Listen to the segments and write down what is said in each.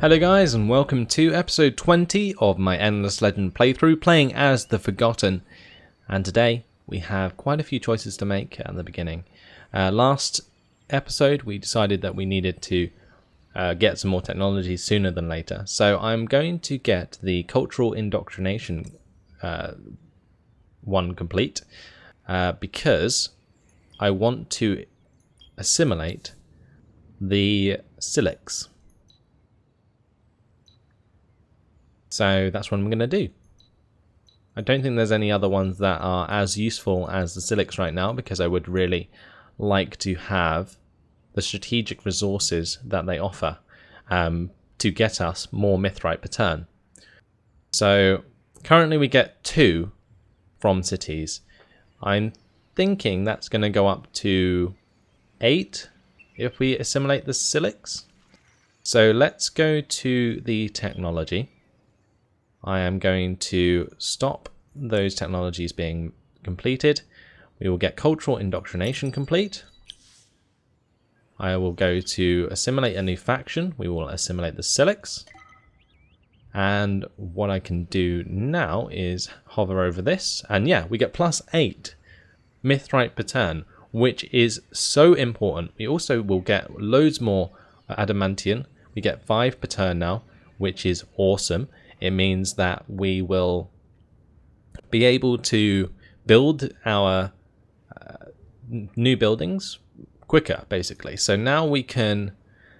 Hello guys, and welcome to episode 20 of my Endless Legend playthrough, playing as the Forgotten. And today we have quite a few choices to make at the beginning. Last episode we decided that we needed to get some more technology sooner than later. So I'm going to get the cultural indoctrination one complete because I want to assimilate the Silix. So that's what I'm going to do. I don't think there's any other ones that are as useful as the Silix right now, because I would really like to have the strategic resources that they offer to get us more Mithrite per turn. So currently we get 2 from cities. I'm thinking that's going to go up to 8 if we assimilate the Silix. So let's go to the technology. I am going to stop those technologies being completed. We will get cultural indoctrination complete. I will go to assimilate a new faction. We will assimilate the Silix. And what I can do now is hover over this. And yeah, we get +8 Mithrite per turn, which is so important. We also will get loads more adamantium. We get 5 per turn now, which is awesome. It means that we will be able to build our new buildings quicker, basically. So now we can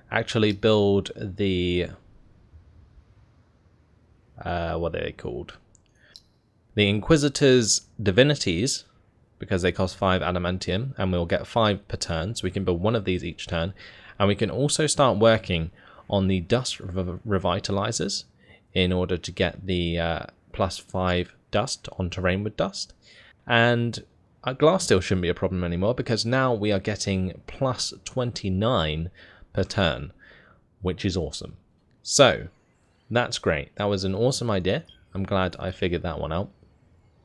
actually build the what are they called? The Inquisitor's Divinities, because they cost 5 adamantium, and we'll get 5 per turn. So we can build one of these each turn, and we can also start working on the dust revitalizers in order to get the +5 dust on terrain with dust. And glass steel shouldn't be a problem anymore, because now we are getting +29 per turn, which is awesome. So that's great. That was an awesome idea. I'm glad I figured that one out.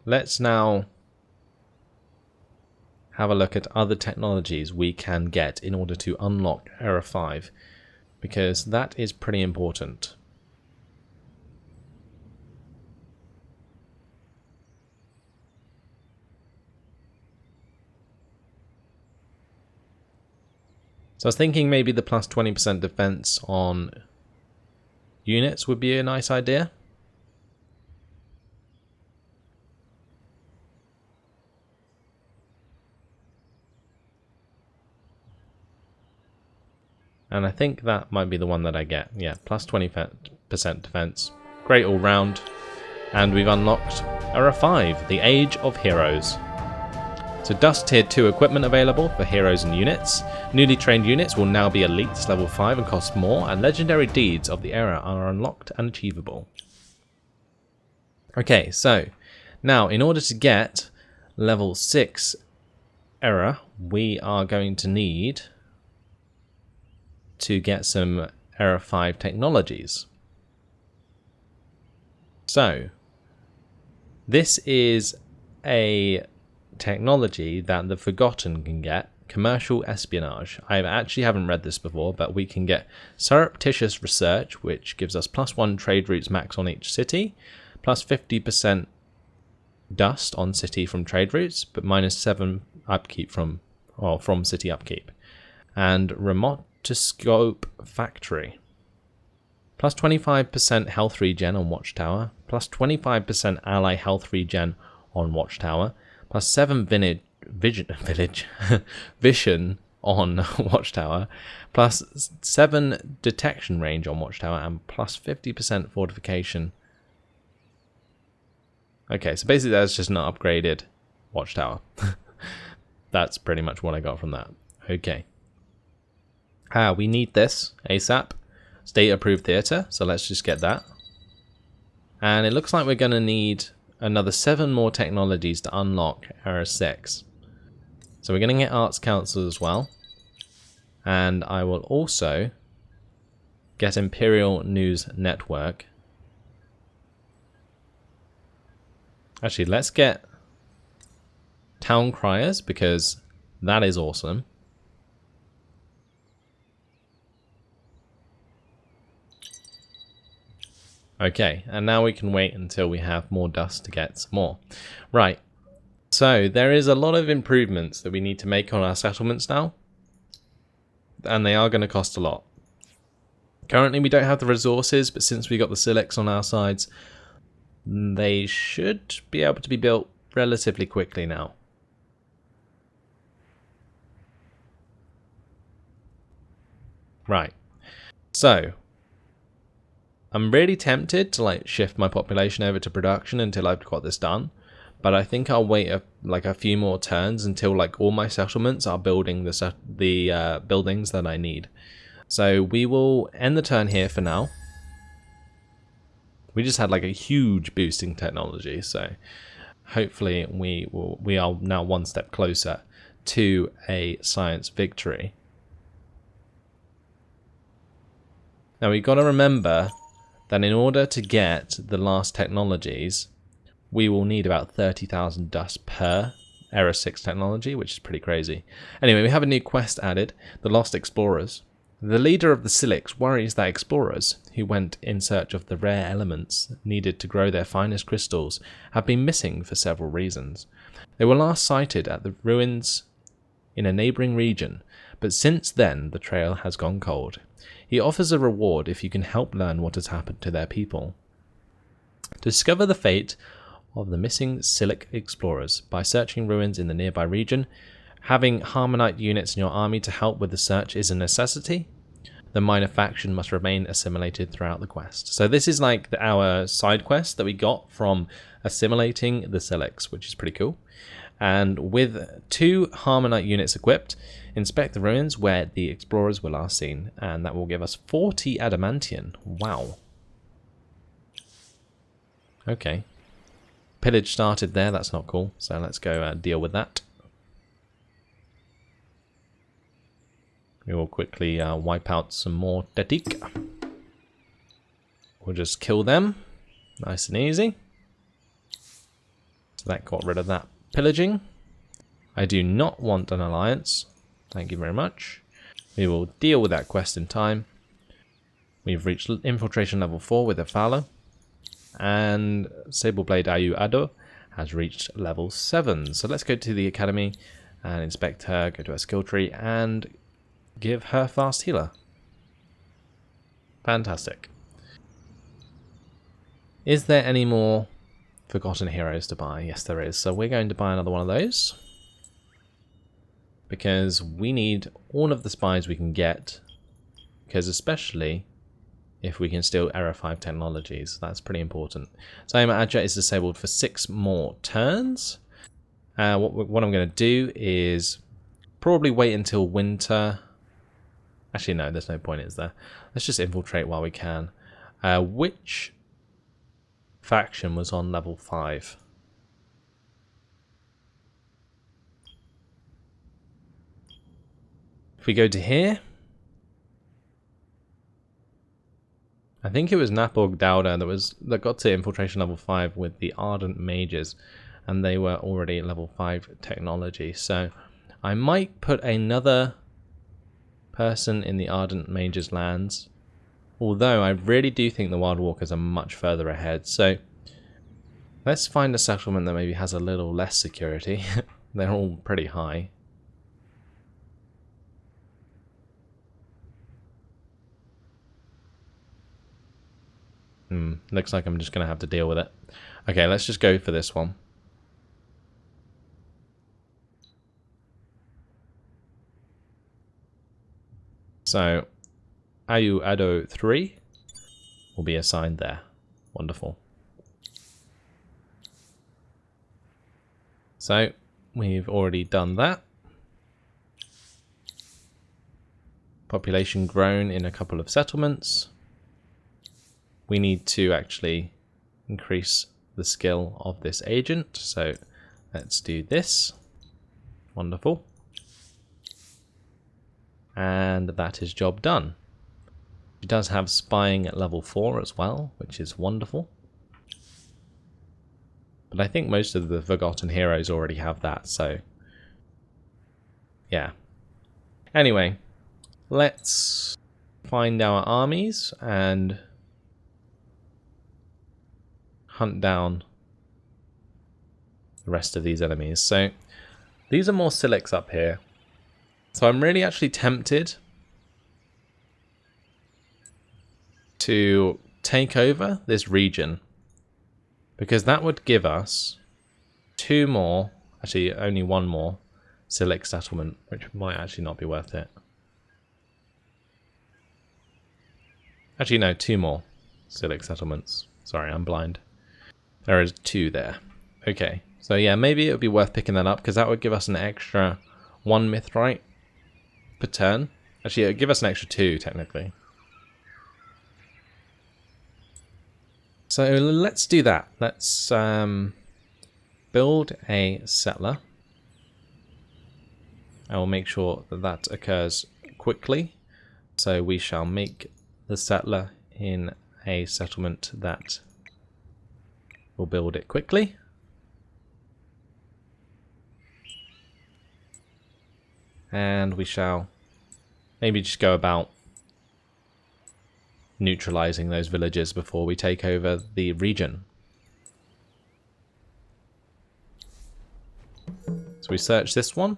Let's now have a look at other technologies we can get in order to unlock Era 5, because that is pretty important. So I was thinking maybe the +20% defense on units would be a nice idea. And I think that might be the one that I get. Yeah, +20% defense. Great all round. And we've unlocked Era 5, the Age of Heroes. So Dust Tier 2 equipment available for heroes and units. Newly trained units will now be elites level 5 and cost more, and legendary deeds of the era are unlocked and achievable. Okay, so now in order to get level 6 era, we are going to need to get some Era 5 technologies. So this is a technology that the Forgotten can get, commercial espionage. I actually haven't read this before, but we can get surreptitious research, which gives us +1 trade routes max on each city, +50% dust on city from trade routes, but -7 upkeep from city upkeep, and remotoscope factory, +25% health regen on watchtower, +25% ally health regen on watchtower, +7 vision on watchtower, +7 detection range on watchtower, and +50% fortification. Okay, so basically that's just an upgraded watchtower. That's pretty much what I got from that. Okay. We need this ASAP. State approved theatre, so let's just get that. And it looks like we're going to need another 7 more technologies to unlock Era 6. So we're going to get Arts Council as well. And I will also get Imperial News Network. Actually, let's get Town Criers, because that is awesome. Okay, and now we can wait until we have more dust to get some more. Right, so there is a lot of improvements that we need to make on our settlements now, and they are going to cost a lot. Currently we don't have the resources, but since we got the silex on our sides, they should be able to be built relatively quickly now. Right, so I'm really tempted to like shift my population over to production until I've got this done, but I think I'll wait a few more turns until like all my settlements are building the buildings that I need. So we will end the turn here for now. We just had like a huge boost in technology, so hopefully we are now one step closer to a science victory. Now we've got to remember that in order to get the last technologies, we will need about 30,000 dust per Era 6 technology, which is pretty crazy. Anyway, we have a new quest added, the Lost Explorers. The leader of the Silix worries that explorers, who went in search of the rare elements needed to grow their finest crystals, have been missing for several reasons. They were last sighted at the ruins in a neighbouring region, but since then the trail has gone cold. He offers a reward if you can help learn what has happened to their people. Discover the fate of the missing Silic explorers by searching ruins in the nearby region. Having Harmonite units in your army to help with the search is a necessity. The minor faction must remain assimilated throughout the quest. So this is like our side quest that we got from assimilating the Silix, which is pretty cool. And with 2 Harmonite units equipped, inspect the ruins where the explorers were last seen, and that will give us 40 adamantium. Wow. Okay. Pillage started there, that's not cool, so let's go deal with that. We will quickly wipe out some more Detik. We'll just kill them, nice and easy. So that got rid of that pillaging. I do not want an alliance. Thank you very much. We will deal with that quest in time. We've reached infiltration level 4 with a Fowler. And Sableblade Ayu Ado has reached level 7. So let's go to the academy and inspect her, go to her skill tree and give her fast healer. Fantastic. Is there any more Forgotten Heroes to buy? Yes, there is. So we're going to buy another one of those, because we need all of the spies we can get, because especially if we can steal Era 5 technologies, that's pretty important. So Adja is disabled for 6 more turns. What I'm going to do is probably wait until winter. Actually, no, there's no point, is there? Let's just infiltrate while we can. Which faction was on level 5? If we go to here, I think it was Napog Dowda that got to infiltration level 5 with the Ardent Mages, and they were already level 5 technology. So I might put another person in the Ardent Mages lands, although I really do think the Wild Walkers are much further ahead. So let's find a settlement that maybe has a little less security. They're all pretty high. Looks like I'm just going to have to deal with it. Okay, let's just go for this one. So, Ayu Ado 3 will be assigned there. Wonderful. So, we've already done that. Population grown in a couple of settlements. We need to actually increase the skill of this agent, so let's do this. Wonderful. And that is job done. She does have spying at level 4 as well, which is wonderful. But I think most of the Forgotten Heroes already have that, so yeah. Anyway, let's find our armies and hunt down the rest of these enemies. So these are more Silics up here. So I'm really actually tempted to take over this region, because that would give us 2 more, actually only 1 more Silic settlement, which might actually not be worth it. Actually no, 2 more Silic settlements. Sorry, I'm blind. There is 2 there. Okay, so yeah, maybe it would be worth picking that up, because that would give us an extra 1 Mithrite per turn. Actually, it would give us an extra 2, technically. So let's do that. Let's build a settler. I will make sure that that occurs quickly. So we shall make the settler in a settlement that will build it quickly. And we shall maybe just go about neutralizing those villages before we take over the region. So we search this one.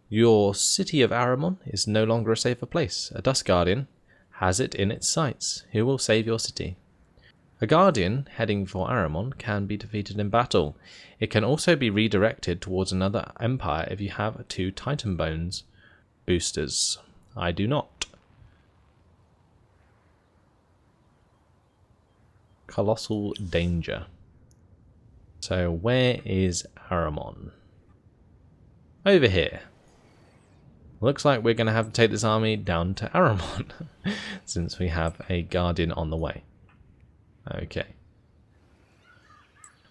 Your city of Aramon is no longer a safer place. A Dust Guardian has it in its sights. Who will save your city? A Guardian heading for Aramon can be defeated in battle. It can also be redirected towards another empire if you have 2 Titan Bones boosters. I do not. Colossal danger. So where is Aramon? Over here. Looks like we're going to have to take this army down to Aramon since we have a Guardian on the way. Okay.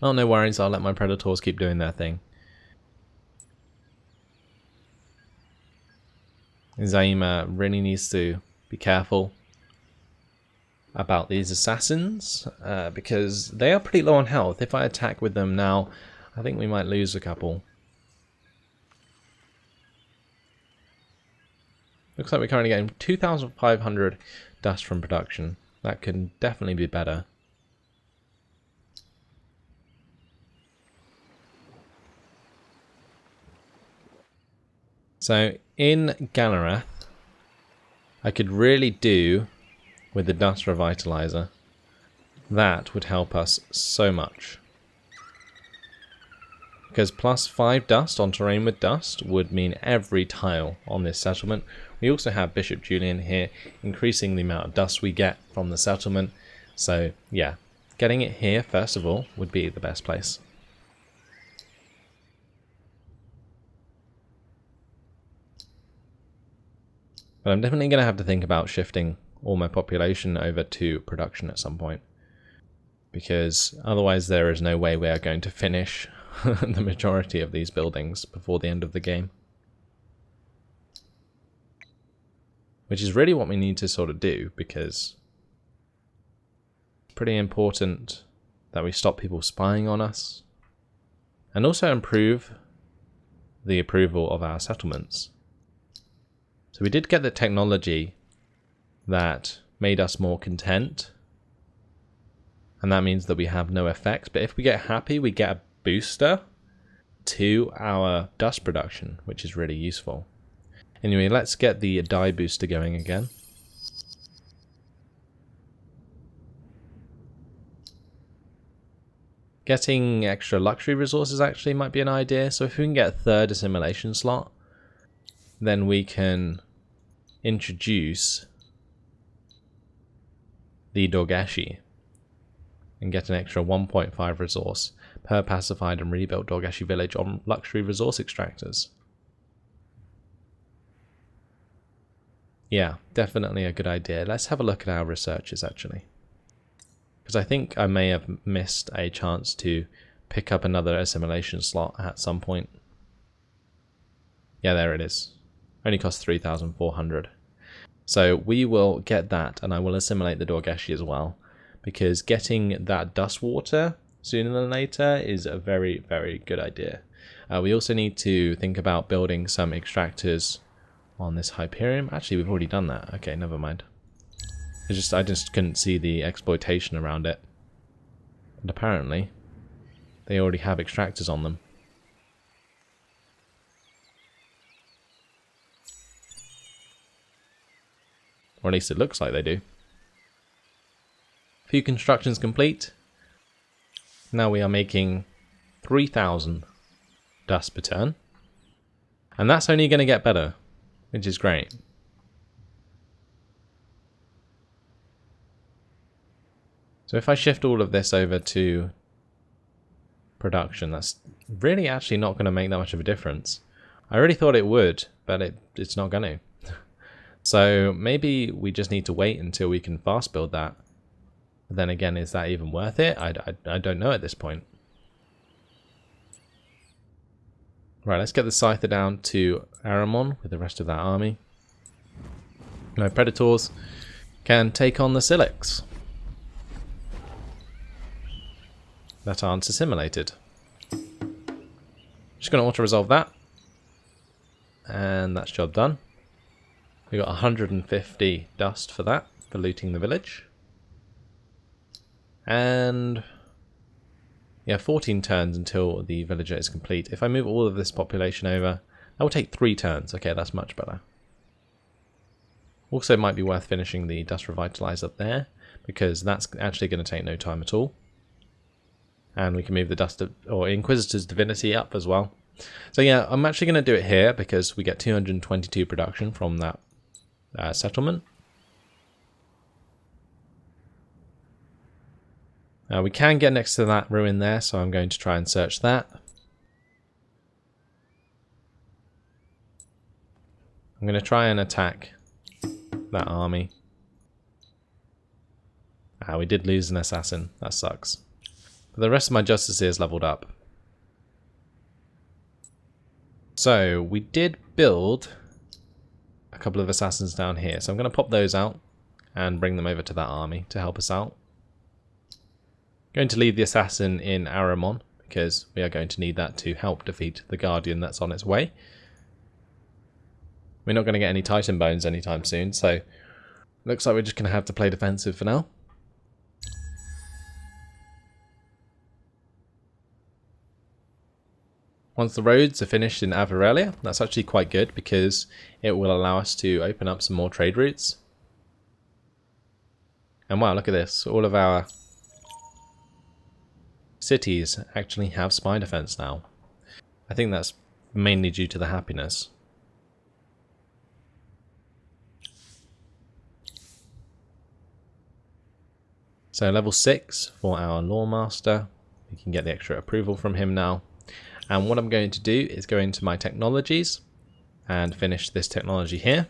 Oh, no worries, I'll let my Predators keep doing their thing. Zaima really needs to be careful about these assassins, because they are pretty low on health. If I attack with them now, I think we might lose a couple. Looks like we're currently getting 2,500 dust from production. That can definitely be better. So in Galarath, I could really do with the Dust Revitalizer. That would help us so much. Because plus 5 dust on terrain with dust would mean every tile on this settlement. We also have Bishop Julian here, increasing the amount of dust we get from the settlement. So yeah, getting it here first of all would be the best place. But I'm definitely going to have to think about shifting all my population over to production at some point, because otherwise there is no way we are going to finish the majority of these buildings before the end of the game. Which is really what we need to sort of do, because it's pretty important that we stop people spying on us and also improve the approval of our settlements. So we did get the technology that made us more content, and that means that we have no effects. But if we get happy, we get a booster to our dust production, which is really useful. Anyway, let's get the dye booster going again. Getting extra luxury resources actually might be an idea. So if we can get a 3rd assimilation slot, then we can introduce the Dorgashi and get an extra 1.5 resource per pacified and rebuilt Dorgashi village on luxury resource extractors. Yeah, definitely a good idea. Let's have a look at our researches actually, because I think I may have missed a chance to pick up another assimilation slot at some point. Yeah, there it is. Only costs 3,400. So we will get that, and I will assimilate the Dorgashi as well, because getting that dust water sooner than later is a very, very good idea. We also need to think about building some extractors on this Hyperion. Actually, we've already done that. Okay, never mind. I just couldn't see the exploitation around it. And apparently, they already have extractors on them. Or at least it looks like they do. Few constructions complete. Now we are making 3,000 dust per turn. And that's only going to get better, which is great. So if I shift all of this over to production, that's really actually not going to make that much of a difference. I really thought it would, but it's not going to. So maybe we just need to wait until we can fast build that. But then again, is that even worth it? I don't know at this point. Right, let's get the Scyther down to Aramon with the rest of that army. No Predators can take on the Silex that aren't assimilated. Just going to auto-resolve that. And that's job done. We got 150 dust for that, for looting the village. And yeah, 14 turns until the villager is complete. If I move all of this population over, that will take 3 turns. Okay, that's much better. Also, it might be worth finishing the dust revitalize up there, because that's actually going to take no time at all. And we can move the dust or Inquisitor's Divinity up as well. So yeah, I'm actually going to do it here because we get 222 production from that settlement. We can get next to that ruin there, so I'm going to try and search that. I'm going to try and attack that army. We did lose an assassin. That sucks. But the rest of my justices leveled up. So we did build a couple of assassins down here. So I'm going to pop those out and bring them over to that army to help us out. Going to leave the assassin in Aramon because we are going to need that to help defeat the Guardian that's on its way. We're not going to get any Titan bones anytime soon, so looks like we're just going to have to play defensive for now. Once the roads are finished in Avarelia, that's actually quite good because it will allow us to open up some more trade routes. And wow, look at this. All of our cities actually have spy defense now. I think that's mainly due to the happiness. So level 6 for our Lawmaster. We can get the extra approval from him now. And what I'm going to do is go into my technologies and finish this technology here.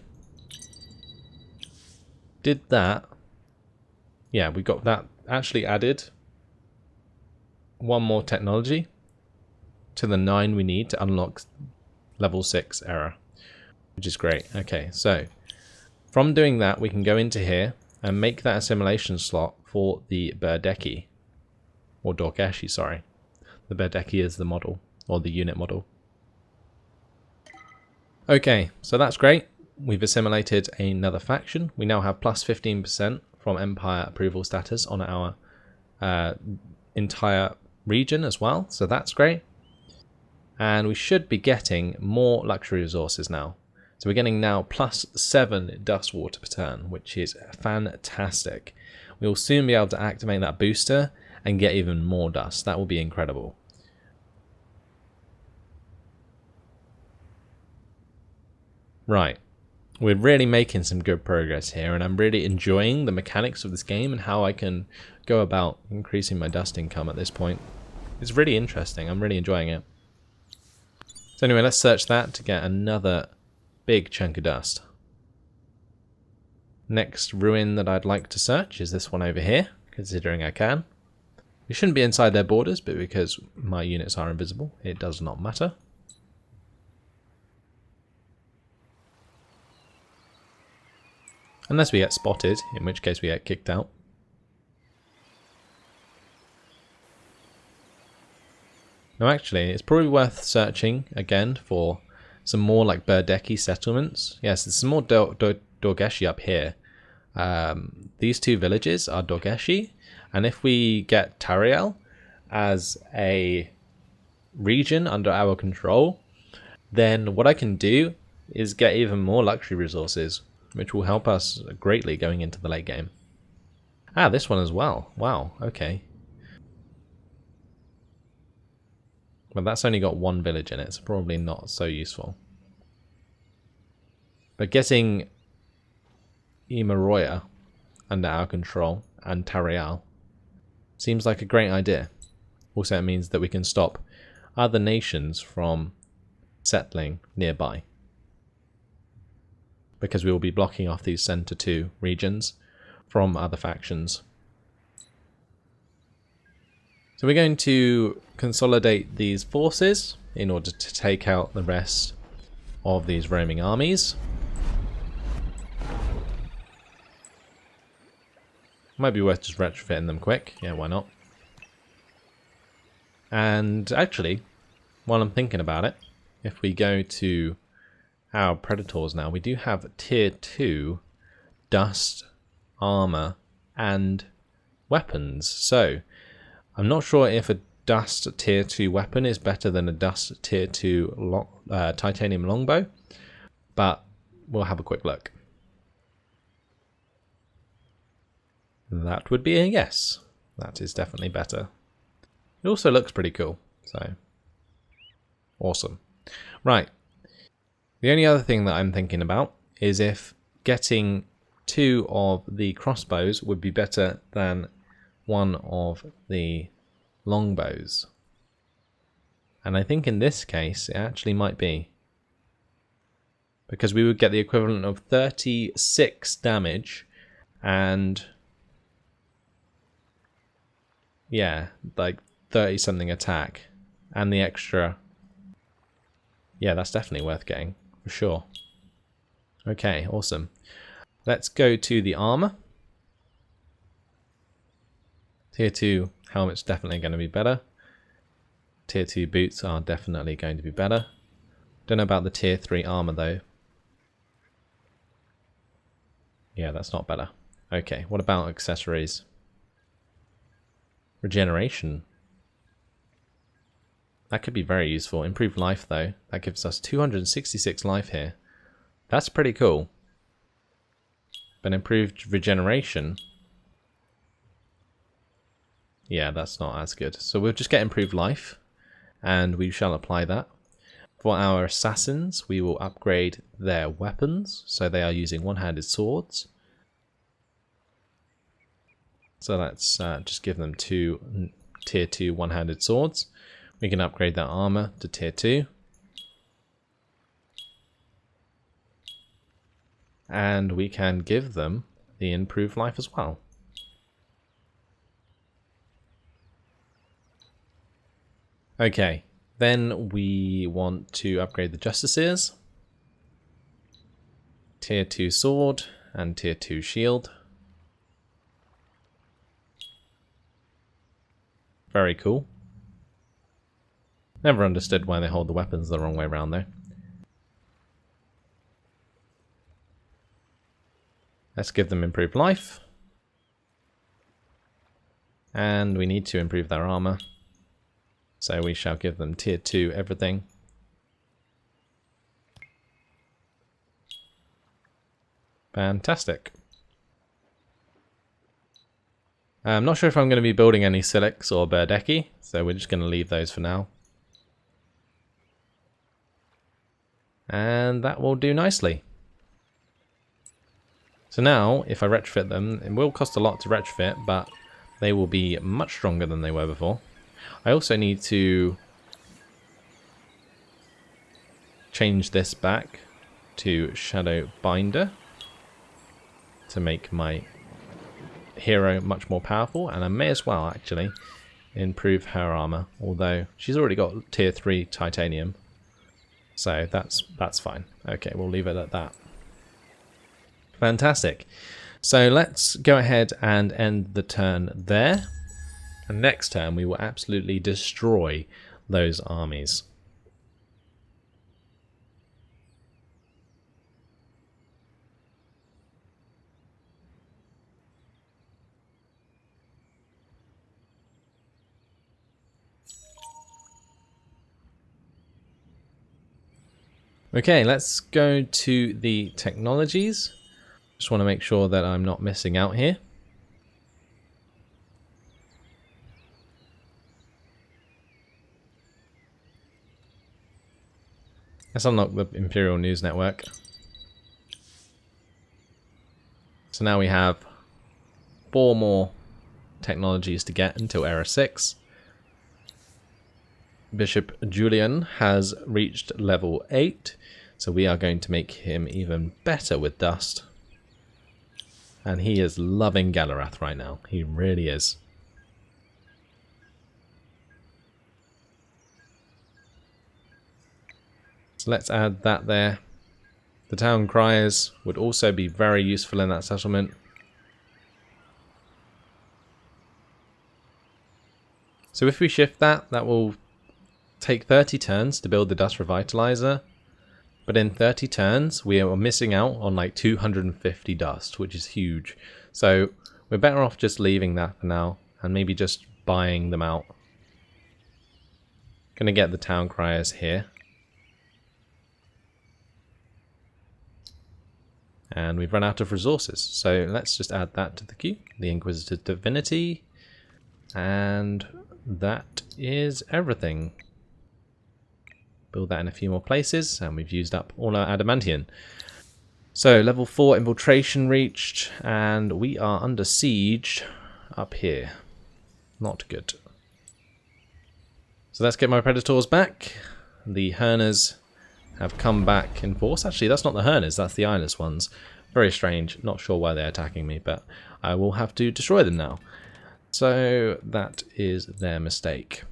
Did that. Yeah, we got that actually added one more technology to the 9 we need to unlock level 6 error, which is great. Okay, so from doing that, we can go into here and make that assimilation slot for the Berdeki, or Dorgeshi, sorry. The Berdeki is the model, or the unit model. Okay, so that's great. We've assimilated another faction. We now have plus 15% from Empire approval status on our entire region as well, so that's great. And we should be getting more luxury resources now. So we're getting now plus 7 dust water per turn, which is fantastic. We will soon be able to activate that booster and get even more dust. That will be incredible. Right, we're really making some good progress here, and I'm really enjoying the mechanics of this game and how I can go about increasing my dust income at this point. It's really interesting. I'm really enjoying it. So anyway, let's search that to get another big chunk of dust. Next ruin that I'd like to search is this one over here, considering I can. We shouldn't be inside their borders, but because my units are invisible, it does not matter. Unless we get spotted, in which case we get kicked out. Now actually, it's probably worth searching again for some more like Berdeki settlements. Yes, there's some more Dorgeshi up here. These 2 villages are Dorgeshi, and if we get Tariel, as a region under our control, then what I can do is get even more luxury resources, which will help us greatly going into the late game. Ah, this one as well. Wow, okay. But that's only got one village in it, so probably not so useful. But getting Imaroya under our control and Tarial seems like a great idea. Also, it means that we can stop other nations from settling nearby, because we will be blocking off these Center 2 regions from other factions. So we're going to consolidate these forces in order to take out the rest of these roaming armies. Might be worth just retrofitting them quick. Yeah, why not? And actually, while I'm thinking about it, if we go to our Predators now, we do have tier 2 dust, armor, and weapons. So I'm not sure if a dust tier 2 weapon is better than a dust tier 2 titanium longbow, but we'll have a quick look. That would be a yes. That is definitely better. It also looks pretty cool, so awesome. Right. The only other thing that I'm thinking about is if getting 2 of the crossbows would be better than 1 of the longbows. And I think in this case it actually might be, because we would get the equivalent of 36 damage and yeah, like 30 something attack, and the extra. Yeah, that's definitely worth getting for sure. Okay, awesome. Let's go to the armor. Tier 2 helmet's definitely going to be better. Tier 2 boots are definitely going to be better. Don't know about the tier 3 armor though. Yeah, that's not better. Okay, what about accessories? Regeneration. That could be very useful. Improved life though. That gives us 266 life here. That's pretty cool. But improved regeneration. Yeah, that's not as good. So we'll just get improved life, and we shall apply that. For our assassins, we will upgrade their weapons, so they are using one-handed swords. So let's just give them 2 tier 2 one-handed swords. We can upgrade their armor to tier 2. And we can give them the improved life as well. Okay, then we want to upgrade the Justiciars. Tier 2 sword and tier 2 shield. Very cool. Never understood why they hold the weapons the wrong way around though. Let's give them improved life. And we need to improve their armor. So we shall give them tier 2 everything. Fantastic. I'm not sure if I'm going to be building any Silix or Berdeki, so we're just going to leave those for now. And that will do nicely. So now, if I retrofit them, it will cost a lot to retrofit, but they will be much stronger than they were before. I also need to change this back to Shadow Binder to make my hero much more powerful, and I may as well actually improve her armor, although she's already got tier 3 titanium, so that's fine. Okay, we'll leave it at that. Fantastic. So let's go ahead and end the turn there, and next turn we will absolutely destroy those armies. Okay, let's go to the technologies. Just want to make sure that I'm not missing out here. Let's unlock the Imperial News Network. So now we have 4 more technologies to get until Era 6. Bishop Julian has reached level 8, so we are going to make him even better with dust. And he is loving Galarath right now. He really is. So let's add that there. The town criers would also be very useful in that settlement. So if we shift that, that will take 30 turns to build the dust revitalizer. But in 30 turns, we are missing out on like 250 dust, which is huge. So we're better off just leaving that for now and maybe just buying them out. Gonna get the town criers here. And we've run out of resources, so let's just add that to the queue. The Inquisitor Divinity, and that is everything. Build that in a few more places, and we've used up all our adamantium. So level 4 infiltration reached, and we are under siege up here. Not good. So let's get my Predators back. The Herners have come back in force. Actually, that's not the Herners, that's the eyeless ones. Very strange. Not sure why they're attacking me, but I will have to destroy them now. So that is their mistake.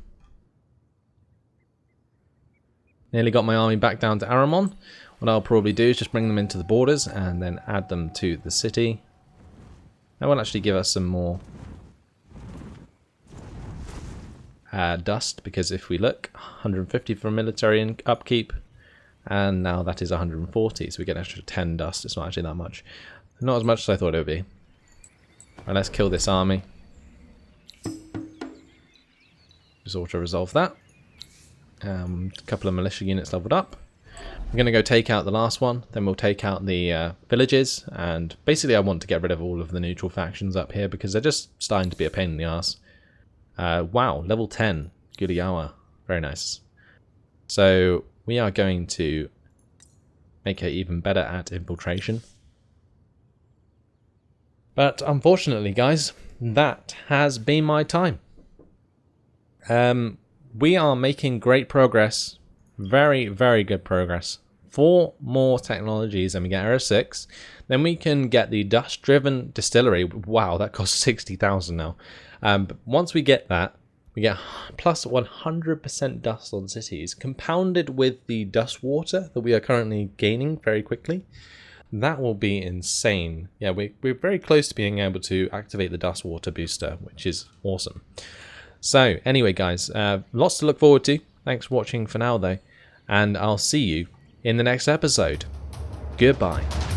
Nearly got my army back down to Aramon. What I'll probably do is just bring them into the borders and then add them to the city. That will actually give us some more dust, because if we look, 150 for military upkeep. And now that is 140, so we get an extra 10 dust. It's not actually that much. Not as much as I thought it would be. Right, let's kill this army. Just auto-resolve that. A couple of militia units leveled up. I'm going to go take out the last one, then we'll take out the villages, and basically I want to get rid of all of the neutral factions up here because they're just starting to be a pain in the ass. Wow, level 10, Guliawa. Very nice. So we are going to make her even better at infiltration. But unfortunately, guys, that has been my time. We are making great progress. Very, very good progress. 4 more technologies and we get Era 6. Then we can get the dust-driven distillery. Wow, that costs 60,000 now. But once we get that, we get plus 100% dust on cities, compounded with the dust water that we are currently gaining very quickly. That will be insane. Yeah, we're very close to being able to activate the dust water booster, which is awesome. So anyway, guys, lots to look forward to. Thanks for watching for now, though, and I'll see you in the next episode. Goodbye.